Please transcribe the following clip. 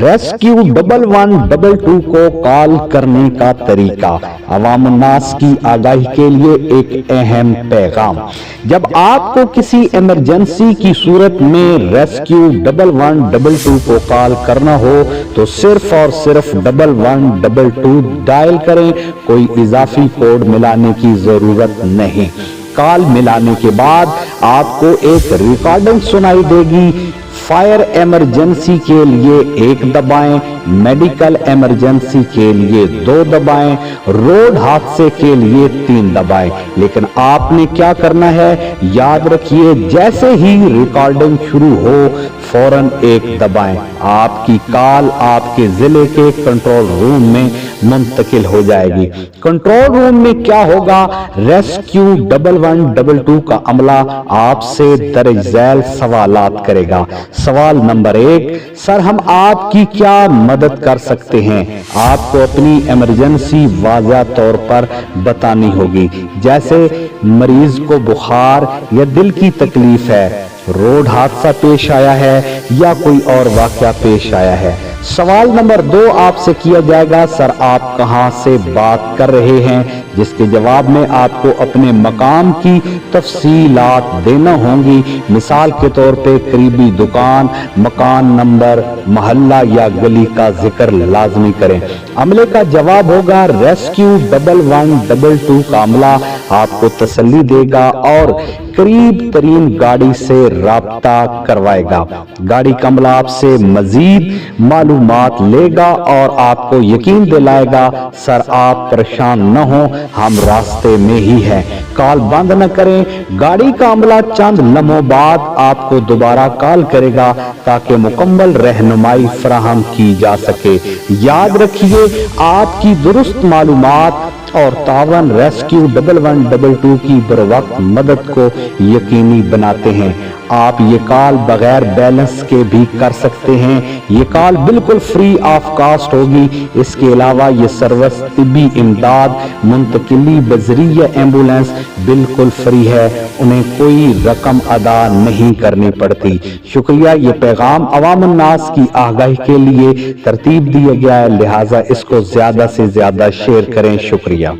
Rescue 1112 को call करने का तरीका। अवाम नास की आगाही के लिए एक अहम पैगाम। जब आपको किसी इमरजेंसी की सूरत में रेस्क्यू 1112 को कॉल करना हो तो सिर्फ और सिर्फ 1122 डायल करें, कोई इजाफी कोड मिलाने की जरूरत नहीं। कॉल मिलाने के बाद आपको एक रिकॉर्डिंग सुनाई देगी। फायर इमरजेंसी के लिए 1 दबाएं, मेडिकल इमरजेंसी के लिए 2 दबाएं, रोड हादसे के लिए 3 दबाएं। लेकिन आपने क्या करना है, याद रखिए, जैसे ही रिकॉर्डिंग शुरू हो फौरन 1 दबाएं। आपकी कॉल आपके जिले के कंट्रोल रूम में मुंतकिल हो जाएगी। कंट्रोल रूम में क्या होगा, रेस्क्यू 1112 का अमला आपसे दर्ज झैल सवालात करेगा। सवाल नंबर 1, सर हम आपकी क्या मदद कर सकते हैं? आपको अपनी इमरजेंसी वाज़ह तौर पर बतानी होगी, जैसे मरीज को बुखार या दिल की तकलीफ है, रोड हादसा पेश आया है या कोई और वाकया पेश आया है। सवाल नंबर 2 आपसे किया जाएगा, सर आप कहां से बात कर रहे हैं? जिसके जवाब में आपको अपने मकाम की तफसीलात देना होंगी। मिसाल के तौर पे करीबी दुकान, मकान नंबर, मोहल्ला या गली का जिक्र लाजमी करें। अमले का जवाब होगा रेस्क्यू 1112 का अमला आपको तसल्ली देगा और करीब तरीन गाड़ी से राब्ता करवाएगा। गाड़ी का अमला आपसे मजीद मालूमात लेगा और आपको यकीन दिलाएगा, सर आप परेशान न हो, हम रास्ते में ही हैं। कॉल बंद न करें। गाड़ी का अमला चंद लम्हों बाद आपको दोबारा कॉल करेगा ताकि मुकम्मल रहनुमाई फराहम की जा सके। याद रखिए, आपकी दुरुस्त मालूमात और तावन रेस्क्यू 1112 की बरवक्त मदद को यकीनी बनाते हैं। आप ये कॉल बगैर बैलेंस के भी कर सकते हैं। ये कॉल बिल्कुल फ्री ऑफ कॉस्ट होगी। इसके अलावा ये सर्विस तिब्बी इमदाद मुंतकिली बजरिया एम्बुलेंस बिल्कुल फ्री है, उन्हें कोई रकम अदा नहीं करनी पड़ती। शुक्रिया। ये पैगाम अवाम नास की आगाही के लिए तरतीब दिया गया है, लिहाजा इसको ज्यादा से ज्यादा शेयर करें। शुक्रिया।